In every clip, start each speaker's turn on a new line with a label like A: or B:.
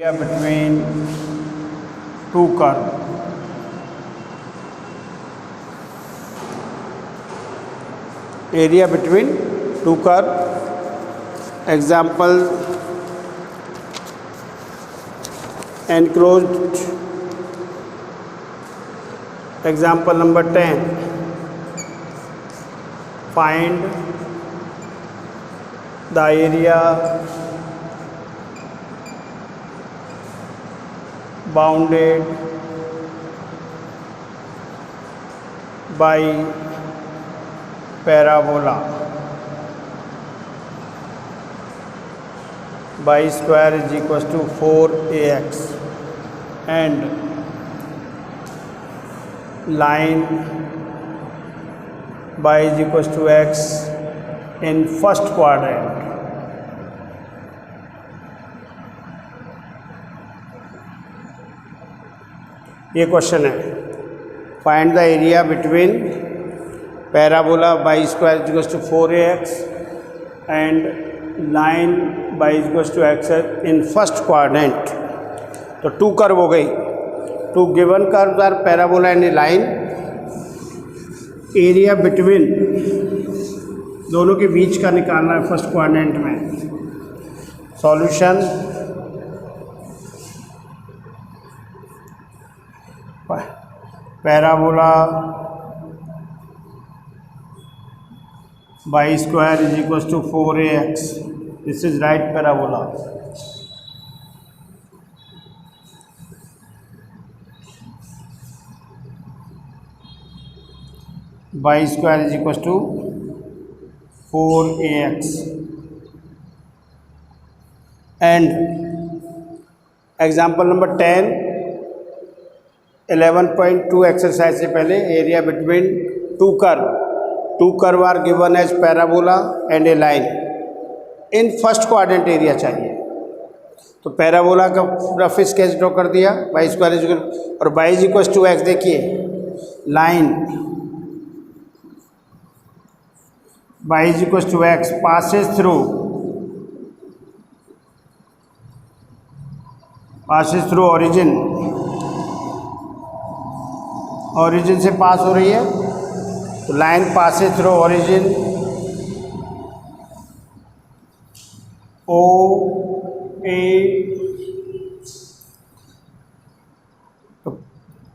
A: between two curve. Area between two curve. Example, enclosed. Example number 10. Find the area bounded by parabola. Y square is equals to 4ax and line y is equals to x in first quadrant. ये question है, find the area between parabola y square equals to 4ax and line y equals to x in first quadrant. तो two curve हो गई, two given curves are parabola and a line. Area between दोनों के बीच का निकालना है first quadrant में. Solution, parabola y square is equals to 4ax. This is right parabola. Y square is equals to 4ax and example number 10 11.2 exercise से पहले area between two curve are given as parabola and a line in first quadrant area चाहिए. तो parabola का rough sketch draw कर दिया, y square is और y is equals to x. देखिए line y is equals to x passes through origin से पास हो रही है. तो line passes through origin O A, तो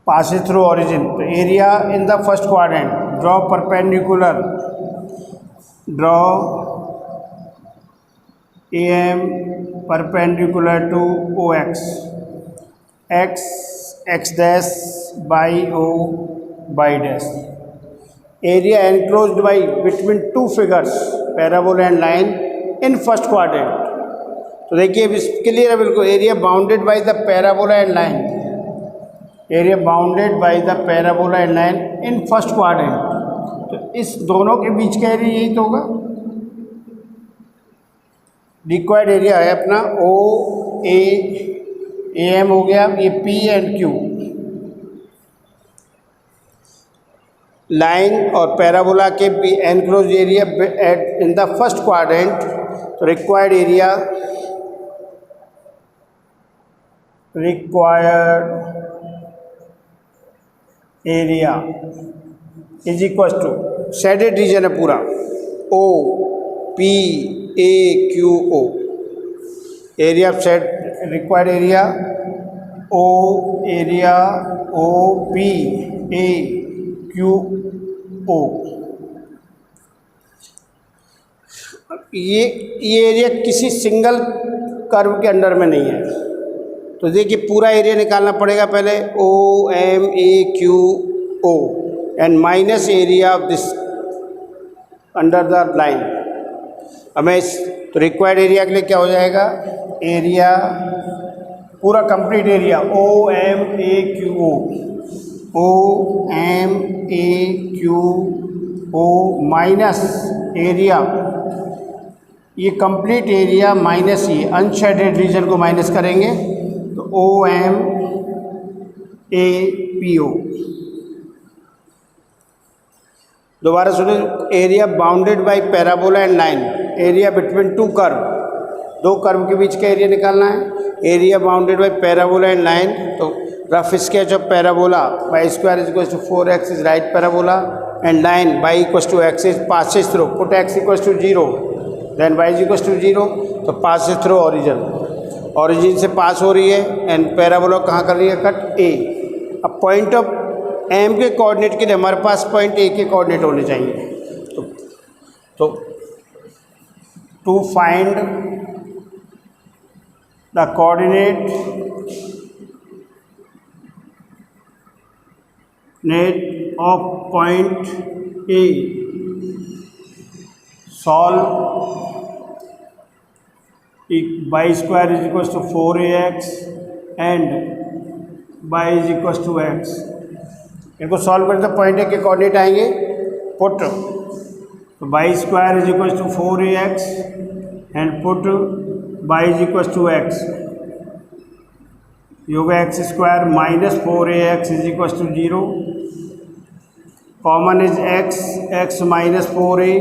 A: पासेस थ्रू ओरिजिन. तो area in the first quadrant, draw perpendicular, draw AM perpendicular to OX, x dash by O by dash. Area enclosed by between two figures parabola and line in first quadrant. तो देखिए clear है बिल्कुल. Area bounded by the parabola and line, area bounded by the parabola and line in first quadrant. तो इस दोनों के बीच का एरिया यही तो होगा. रिक्वायर्ड एरिया है अपना ओ ए AM हो गया, ये P एंड Q. लाइन और पैराबोला के enclose area at in the first quadrant. तो required area is equal to shaded region है पूरा, O P A Q O. Area of shade required area O P A Q O. ये area किसी single curve के under में नहीं है. तो देखिए पूरा एरिया निकालना पड़ेगा पहले. OMAQO and minus area of this under the line. हमें तो रिक्वायर्ड एरिया के लिए क्या हो जाएगा, एरिया पूरा complete area OMAQO minus area, ये कंप्लीट एरिया माइनस ये अनशेडेड रीजन को माइनस करेंगे. तो OMAPO. दोबारा सुनिए, area bounded by parabola and line, area between two curve. दो कर्व के बीच का एरिया निकालना है। Area bounded by parabola and line, तो rough sketch of parabola y square is equals to 4x is right parabola and line y equals to x is passes through, put x equals to 0 then y is equals to 0, तो passes through origin से पास हो रही है and parabola कहाँ कर रही है कट a। अब पॉइंट ऑफ m के कोऑर्डिनेट के लिए हमारे पास पॉइंट a के कोऑर्डिनेट होने चाहिए। तो to find the coordinate of point A, solve y square is equals to 4ax and y is equals to x। इनको सॉल्व करें तो पॉइंट ए के कोऑर्डिनेट आएंगे, पुट तो y square is equals to 4ax and put y is equals to x, ये होगा X square minus 4ax is equal to 0, common is x minus 4a,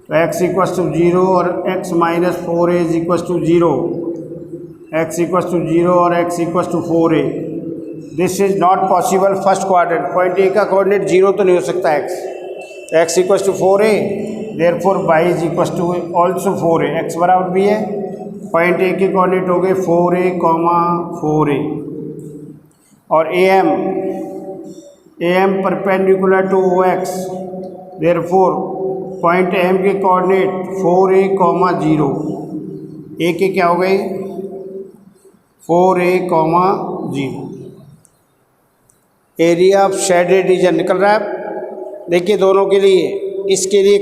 A: तो x equal to 0 और x minus 4a is equal to 0, x equal to 0 और x equal to 4a। This is not possible first quadrant, point A का coordinate 0 तो नहीं हो सकता x equal to 4a, therefore y is equal to also 4a, x बराबर भी है, point A के कोऑर्डिनेट हो गए 4a, 4a और am perpendicular to OX, therefore point M के कोऑर्डिनेट 4a, 0, a के क्या हो गए 4a, 0। Area of shaded region निकल रहा है, देखिए दोनों के लिए, इसके लिए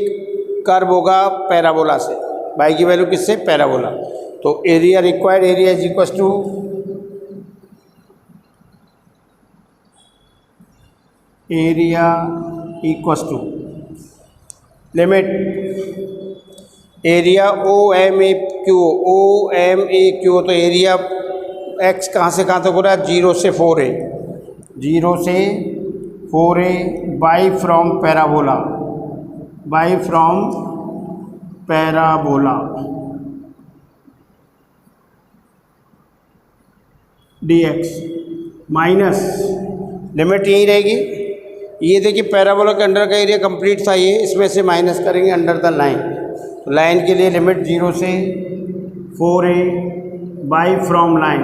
A: कर्व होगा पैराबोला से, y की वैल्यू किससे पैराबोला, तो area required area is equal to area equals to limit area OMAQ, तो एरिया x कहाँ से कहाँ तक हो रहा है 0 से 4a, 0 से 4a by from parabola dx minus limit यही रहेगी। ये देखिए पैराबोला के अंडर का एरिया कंप्लीट था ये, इसमें से माइनस करेंगे अंडर द लाइन, तो लाइन के लिए लिमिट 0 से 4a by from line,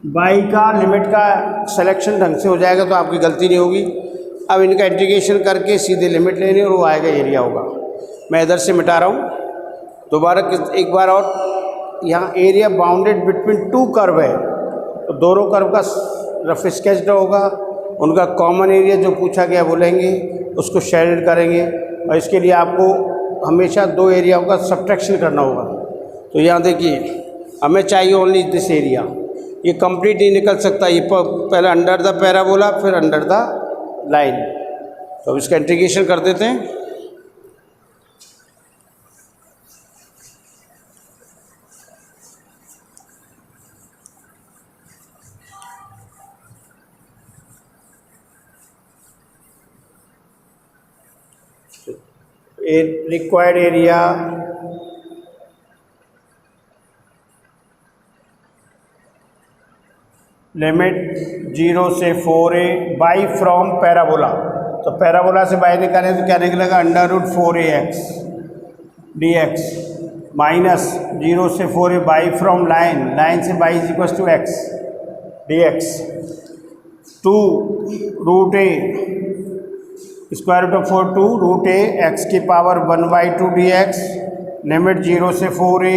A: by का लिमिट का सिलेक्शन ढंग से हो जाएगा तो आपकी गलती नहीं होगी। अब इनका इंटीग्रेशन करके सीधे लिमिट लेनी और वो आएगा एरिया होगा। मैं इधर से मिटा रहा हूँ दोबारा एक बार और, यहाँ area bounded between two curve है, तो दोनों कर्व का रफ स्केच होगा, उनका कॉमन एरिया जो पूछा गया बोलेंगे, उसको शेडेड करेंगे और इसके लिए आपको हमेशा दो एरियाओं का सब्ट्रैक्शन करना होगा। तो यहाँ देखिए हमें चाहिए ओनली दिस एरिया, ये कंप्लीट नहीं निकल सकता, ये पहले अंडर द पैराबोला फिर अंडर द लाइन। तो अब इसका इंटीग्रेशन कर देते हैं। रिक्वायर्ड एरिया लिमिट 0 से 4a बाई फ्रॉम पैराबोला, तो पैराबोला से बाई निकालें तो क्या निकलेगा √4ax dx माइनस 0 से 4a by from line, line से by is equal to x dx 2√a square root of 4 2√a x की पावर 1/2 dx लिमिट 0 से 4a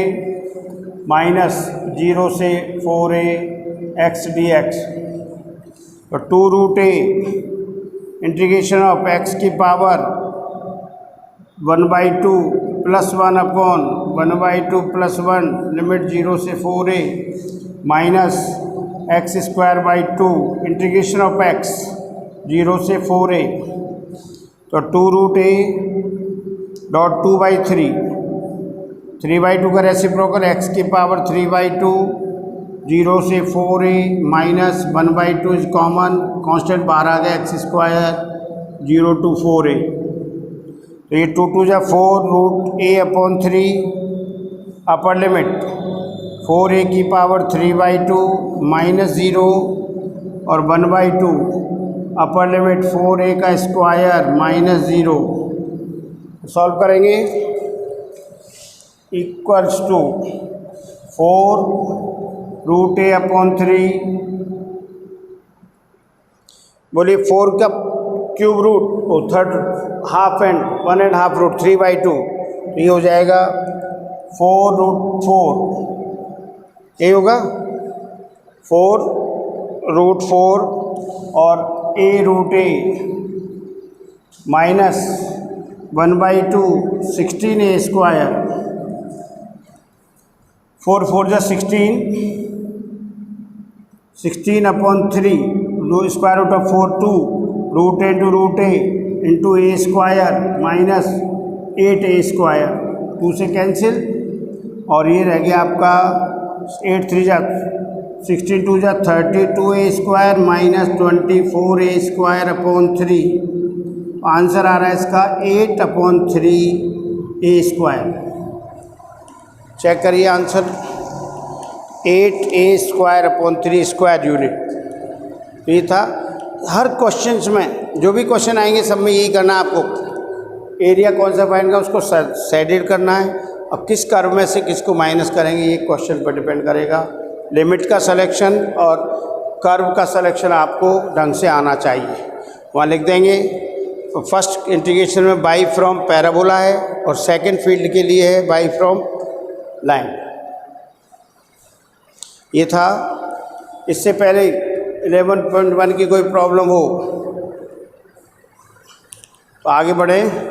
A: माइनस 0 से 4a x dx, तो 2√a इंटीग्रेशन ऑफ x की power 1/2 plus 1 upon 1/2 plus 1 limit 0 से 4a minus x square by 2 integration of x 0 से 4a, तो 2√a dot 2/3 3/2 का reciprocal x की पावर 3/2 0 से 4a minus 1/2 is common, constant बाहर आ गया x स्क्वायर 0 to 4a, तो ये 2 2 जा 4 root A upon 3 upper limit 4a की पावर 3/2 माइनस 0 और 1/2 अपर लिमिट 4a का स्क्वायर माइनस 0 सॉल्व करेंगे equals to 4 root A upon 3 बोलिए 4 का cube root third half and 1.5 root 3/2 ये हो जाएगा 4 रूट 4 ये होगा 4 रूट 4 और a root a minus 1/2 16a square 4 4 जा 16 upon 3 square root of 4 2 root into root A into A square minus 8a square 2 से कैंसिल और ये रह गया आपका 8 3 जा 16 2 जा 32a square minus 24a square upon 3। Answer आ रहा है इसका 8/3a स्क्वायर। चेक करिए answer 8a square upon 3 square unit. ये था हर क्वेश्चंस में जो भी क्वेश्चन आएंगे सब में यही करना है आपको। एरिया कौन सा फाइंड करना उसको सेडेड करना है और किस कर्व में से किसको माइनस करेंगे ये क्वेश्चन पर डिपेंड करेगा। लिमिट का सिलेक्शन और कर्व का सिलेक्शन आपको ढंग से आना चाहिए। वहाँ लिख देंगे तो फर्स्ट इंटीग्रेशन में बाई फ्रॉम पैराबोला है और सेकंड फील्ड के लिए है बाई फ्रॉम लाइन। ये था। इससे पहले 11.1 की कोई प्रॉब्लम हो तो आगे बढ़े।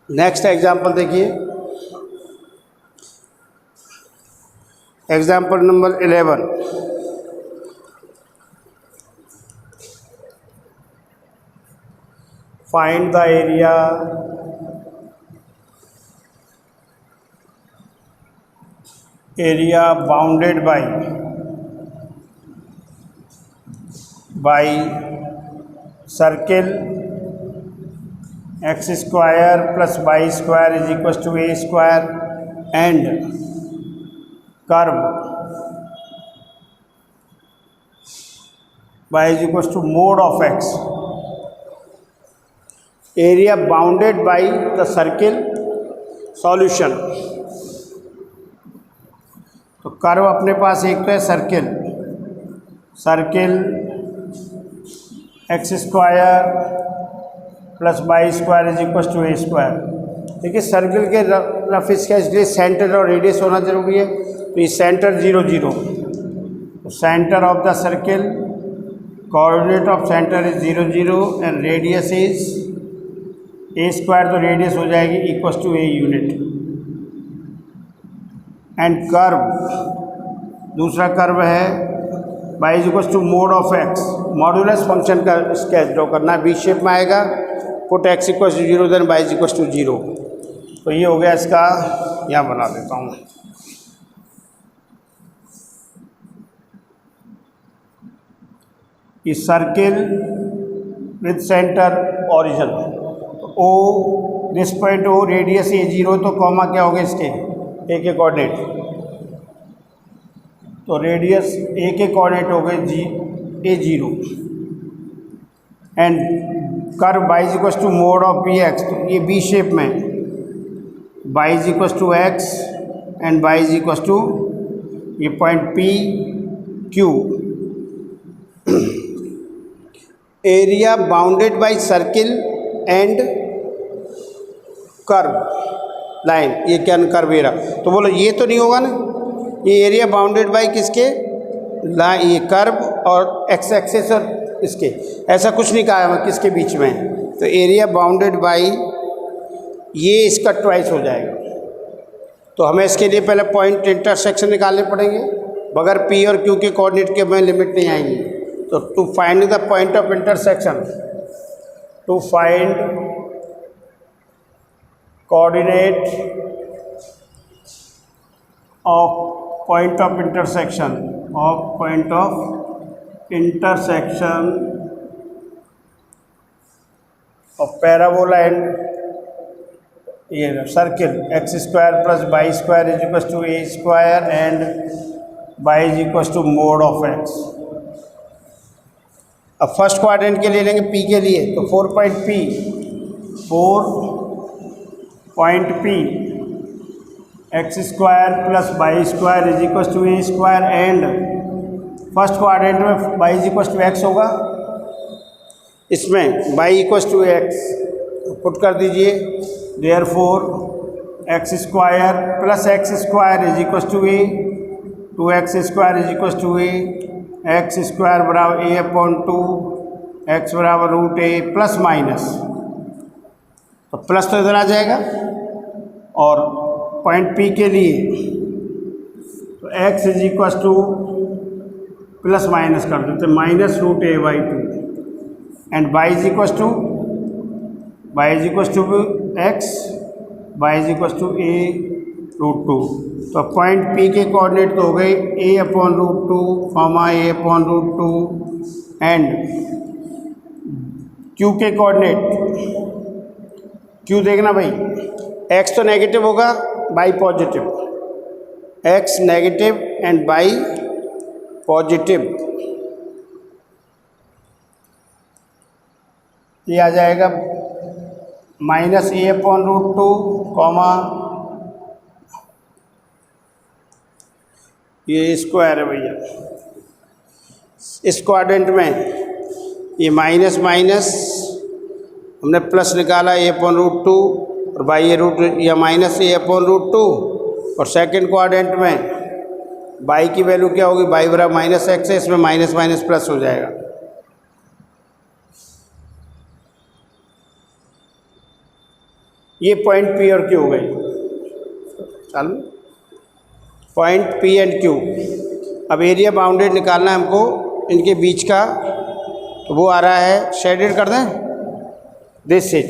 A: नेक्स्ट एग्जाम्पल देखिए, example number 11। Find the area bounded by circle X square plus Y square is equal to A square and curve Y is equal to mod of X. Area bounded by the circle solution. तो curve अपने पास एक तो है circle X square plus Y square is equal to A square. देखिए circle के rough sketch के लिए सेंटर और रेडियस होना जरूरी है। तो ये सेंटर 0 0, तो centre of the circle coordinate of centre is 0 0 and radius is a square. तो रेडियस हो जाएगी equal to a unit. And curve दूसरा कर्व है y is equal to mod of x. Modulus function का sketch draw करना है, B shape में आएगा। Put x equal to 0 then y is equal to 0। तो ये हो गया इसका, यहाँ बना देता हूँ। ये सर्किल विद सेंटर ओरिजिन। तो ओ दिस पॉइंट ओ रेडियस ए 0, तो कॉमा क्या हो गया इसके ए के कोऑर्डिनेट। तो रेडियस ए के कोऑर्डिनेट हो गए A 0 and curve Y is equal to mod of b x. तो ये बी शेप में y is equal to x and y is equal to ये point P Q. Area bounded by circle and curve line. ये क्या curve area, तो बोलो ये तो नहीं होगा ना। ये एरिया बाउंडेड बाय किसके, ये कर्व और एक्स एक्सिस और इसके ऐसा कुछ नहीं कहा है किसके बीच में है। तो एरिया बाउंडेड बाई ये इसका ट्वाइस हो जाएगा। तो हमें इसके लिए पहले पॉइंट इंटरसेक्शन निकालने पड़ेंगे, बगैर पी और क्यू के कोऑर्डिनेट के हमें लिमिट नहीं आएंगी। तो to find the point of intersection, to find coordinate of point of intersection of parabola and circle x square plus y square is equals to a square and y is equals to mod of x। अब first quadrant के लिए लेंगे p के लिए, तो 4 point p x square plus Y square is equal to A square and first quadrant में y is equal to x होगा, इसमें y equal to x put कर दीजिए। Therefore x square plus x square is equal to a, 2x square is equal to a, x square बराबर a upon 2, एक्स बराबर root ए plus minus, तो plus तो इधर आ जाएगा। और पॉइंट P के लिए तो x is equal to plus minus कर देते minus root a by 2 and y is equal to x, y is equal to a root 2। तो पॉइंट P के कोऑर्डिनेट तो हो गए a upon root 2 comma a upon root 2 and Q के coordinate, Q देखना भाई, x तो negative होगा y positive, x negative and y positive, ये आ जाएगा minus a upon root 2 comma ये स्क्वायर है भैया, इस क्वाड्रेंट में ये माइनस माइनस हमने प्लस निकाला ए अपॉन रूट 2 और बाई ए रूट या माइनस ए अपॉन रूट 2 और सेकंड क्वाड्रेंट में बाई की वैल्यू क्या होगी, बाई बराबर माइनस एक्स है, इसमें माइनस माइनस प्लस हो जाएगा। ये पॉइंट P और Q हो गई। चलो पॉइंट P एंड Q, अब एरिया बाउंडेड निकालना है हमको इनके बीच का, तो वो आ रहा है, शेडेड कर दें, दिस इज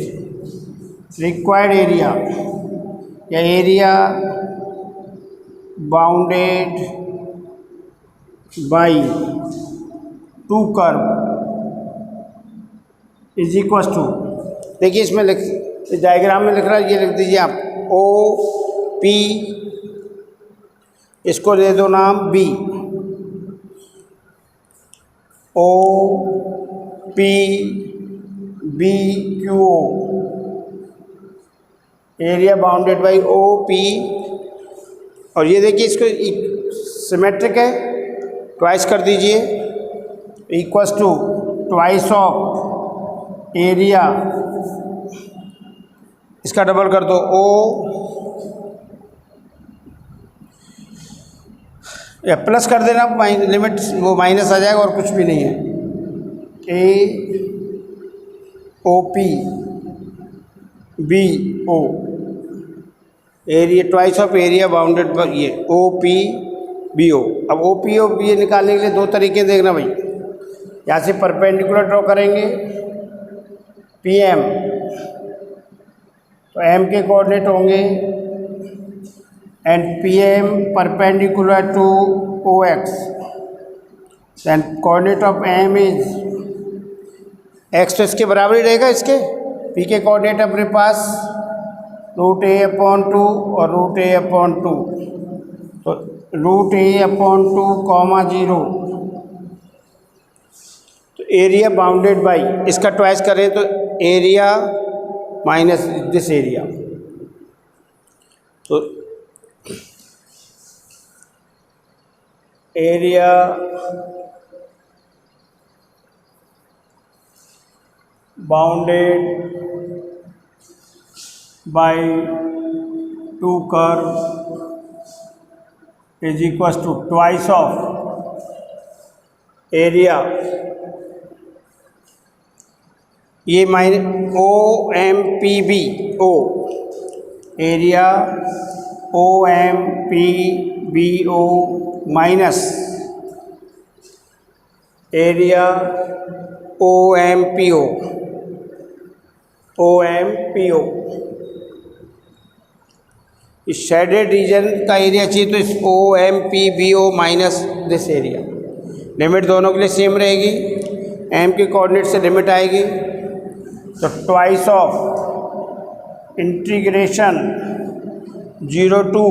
A: रिक्वायर्ड एरिया या area bounded by two curve is equal to, देखिए इसमें इस डायग्राम में लिख रहा है, ये लिख दीजिए आप ओ पी, इसको दे दो नाम B, O P B Q O, area bounded by O P. और ये देखिए इसको सिमेट्रिक है, ट्वाइस कर दीजिए, equals to twice of area, इसका डबल कर दो ओ, या प्लस कर देना, लिमिट वो माइनस आ जाएगा और कुछ भी नहीं है, A O P B O, area twice of area bounded पर ये ओ पी बी ओ। अब ओ पी ओ बी निकालने के लिए दो तरीके देखना भाई, यहाँ से परपेंडिकुलर ड्रॉ करेंगे पी एम, तो एम के कोऑर्डिनेट होंगे and P M perpendicular to O X, then coordinate of M is x, तो इसके बराबर ही रहेगा, इसके पी के कोऑर्डिनेट अपने पास रूट ए अपॉन 2 और रूट ए अपॉन 2, तो रूट ए अपॉन 2 कॉमा 0, तो एरिया बाउंडेड बाई, इसका ट्वाइस करें तो एरिया माइनस दिस एरिया, तो area bounded by two curve is equals to twice of area ये OMPB O area OMPBO minus area OMPO इस shaded region का area चाहिए तो इस OMPBO minus this area. Limit दोनों के लिए सेम रहेगी, एम के कोऑर्डिनेट से लिमिट आएगी तो twice of integration 0 to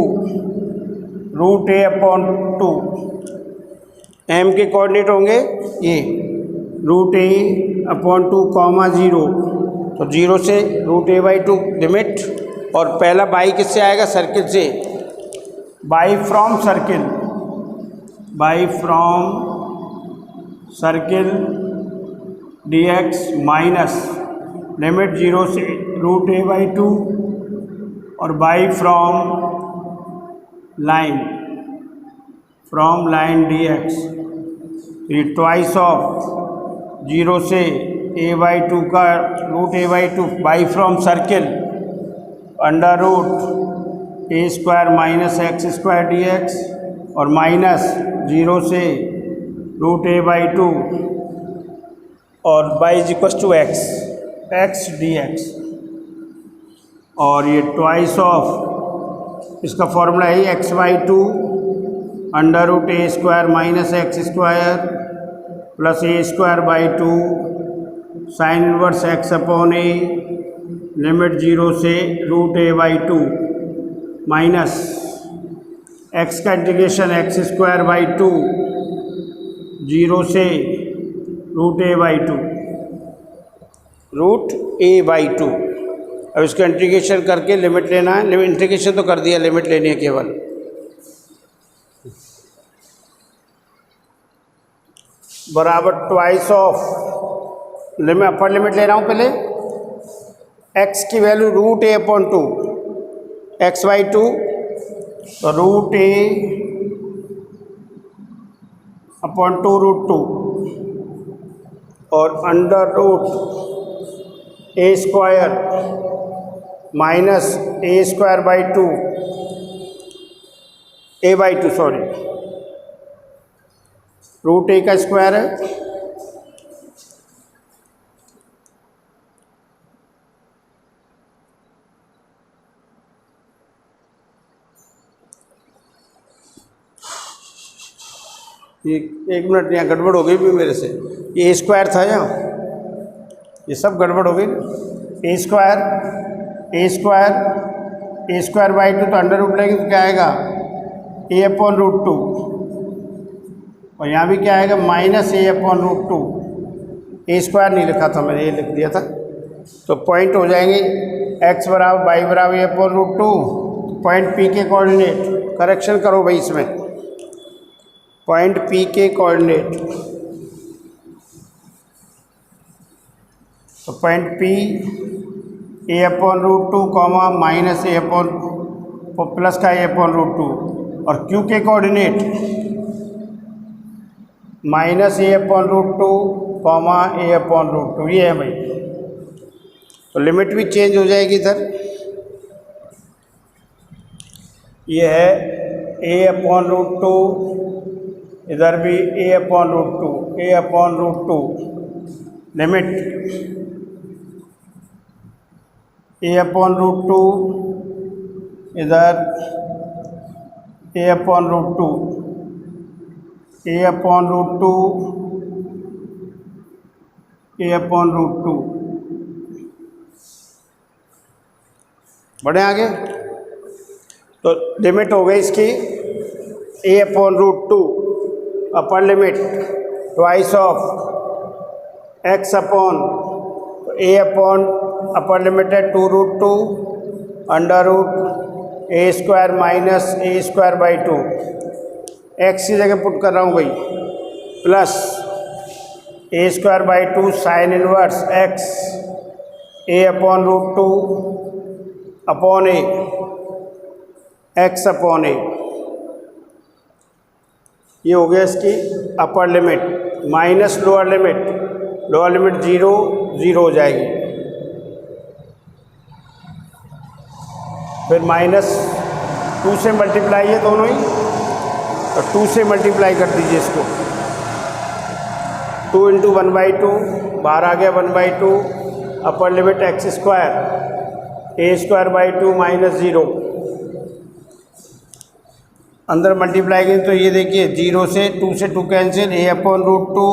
A: √a/2 M के कोऑर्डिनेट होंगे ये √a/2 0 तो 0 से √a/2 लिमिट और पहला बाई किससे आएगा सर्किल से, by from circle dx minus limit 0 से √a/2 और बाई फ्रॉम लाइन dx ये ट्वाइस ऑफ 0 से a/2 का √a/2 by from circle √a² minus x² dx और माइनस 0 से √a/2 और y = x dx और ये ट्वाइस ऑफ इसका फॉर्मूला है x/2 √a² minus x² plus a²/2 sine inverse x/a limit 0 से √a/2 माइनस x का इंटीग्रेशन x²/2 0 से √a/2 अब इसका इंटीग्रेशन करके लिमिट लेना है। इंटीग्रेशन तो कर दिया, लिमिट लेनी है केवल। बराबर twice of limit, upper limit ले रहा हूँ पहले, x की वैल्यू √a/2 x/2 तो √a/2 √2 और √a² minus a²/2 a/2 sorry √a का स्क्वायर है एक मिनट, यहाँ गड़बड़ हो गई भी मेरे से, ये A² था यहाँ, ये सब गड़बड़ हो गई। a² तो अंडर रूट लेंगे तो क्या आएगा a/√2 और यहाँ भी क्या आएगा माइनस a/√2। a² नहीं लिखा था मैंने, ये लिख दिया था तो पॉइंट हो जाएंगे x बराबर y बराबर a/√2 पॉइंट P के कोऑर्डिनेट। करेक्शन करो भाई इसमें, पॉइंट P के कोऑर्डिनेट तो point P a/√2 minus plus का a/√2 और Q के कोऑर्डिनेट माइनस a/√2 a/√2 ये है भाई। तो लिमिट भी चेंज हो जाएगी इधर, ये है a/√2 इधर भी a/√2 लिमिट a/√2 इधर a/√2 बढ़े आगे। तो लिमिट हो गई इसकी a/√2 upper limit twice of x upon upper limit है 2√2 √a² माइनस a²/2 x की जगह पुट कर रहा हूँ भाई plus a²/2 sine inverse x a/√2 upon a x upon a। ये हो गया इसकी upper limit. Minus lower limit 0 0 हो जाएगी, फिर -2 से मल्टीप्लाई है दोनों ही, तो 2 से मल्टीप्लाई कर दीजिए इसको। 2 × 1/2 बाहर आ गया 1/2, upper limit x square a² - 0, अंदर मल्टीप्लाई करें तो ये देखिए 0 से 2 से 2 cancel, a/√2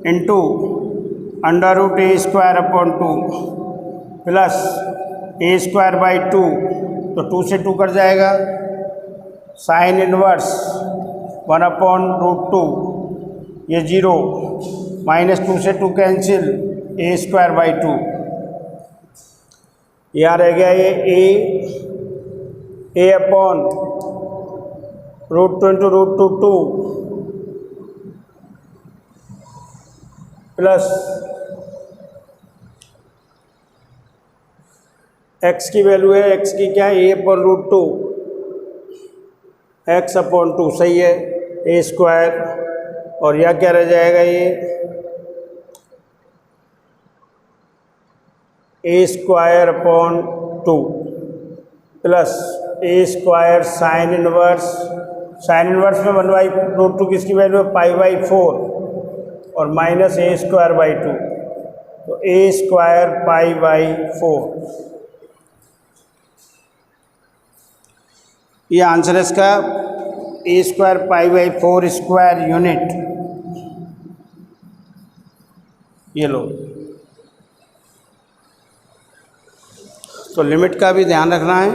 A: into √a²/2 plus a²/2, तो 2 से 2 कट जाएगा, साइन इनवर्स 1/√2, ये 0, -2 से 2 कैंसिल, a²/2, यहाँ रह गया ये a/√2 × √2 प्लस x की वैल्यू है, x की क्या है, a/√2 x/2, सही है, a², और यह क्या रह जाएगा, ये a²/2 plus a² sine inverse में 1/√2 किसकी वैल्यू है, π/4, और माइनस a²/2, तो a² π/4, ये आंसर है इसका, a² π/4 स्क्वायर यूनिट। ये लो, तो लिमिट का भी ध्यान रखना है।